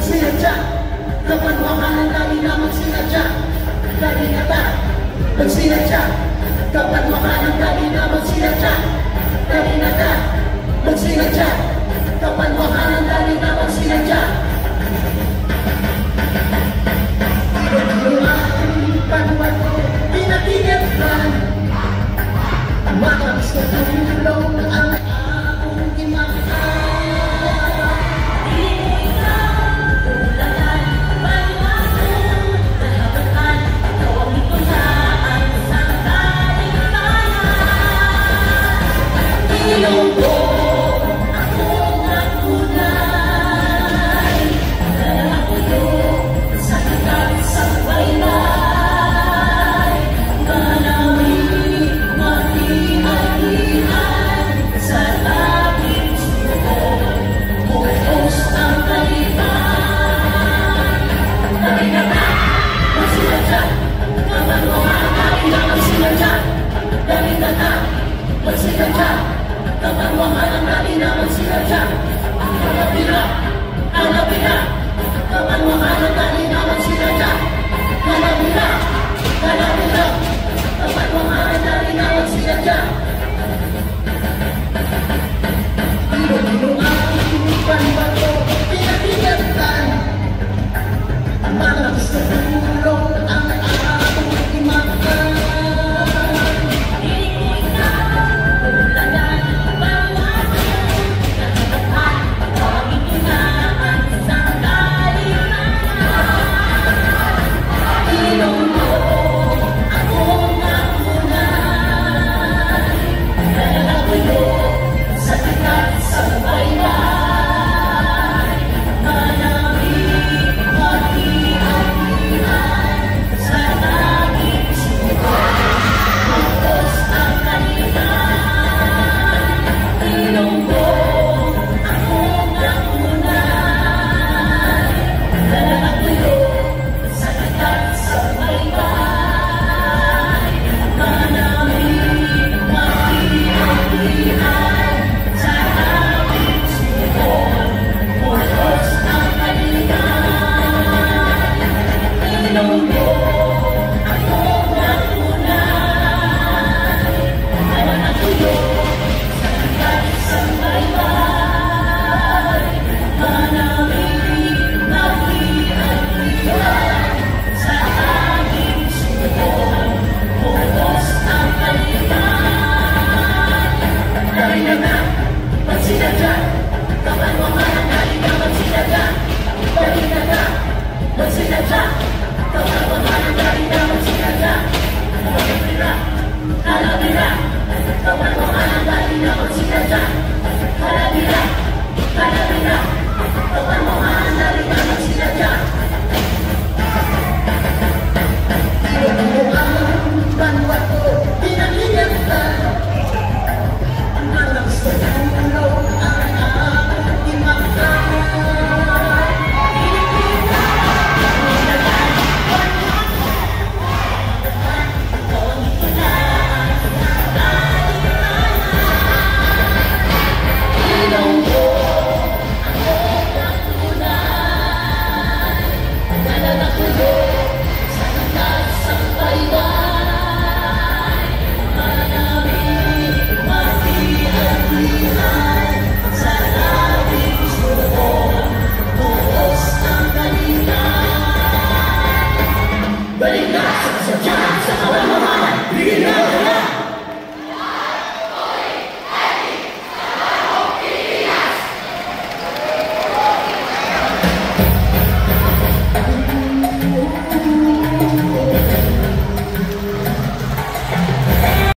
Magsinadya, kapanawakan dali na magsinadya. Dali na ta, magsinadya, kapanawakan dali na magsinadya. Dali na ta, magsinadya, kapanawakan dali na magsinadya. Panuwan ko, pinatigilan. Makas na tulong na ang akong imakaan. Ilong ko, ako ang tunay. Dala ko yun sa tagat sa baylay. Manawin, mati-alihan sa labing sumunod. Buhos ang kaliban. Dali na ba? Magsinadya, kapanawakan dali na magsinadya. Dali na ba? Magsinadya, kapanawakan dali na magsinadya. Halapira, halapira, kapanawakan dali na magsinadya. Halapira, halapira, kapanawakan dali na magsinadya. Ilong-ilong ang panbato, pinatigilan. Malakas na tulong ang akong imakaan. Halapira, halapira, kapanawakan dali na magsinadya.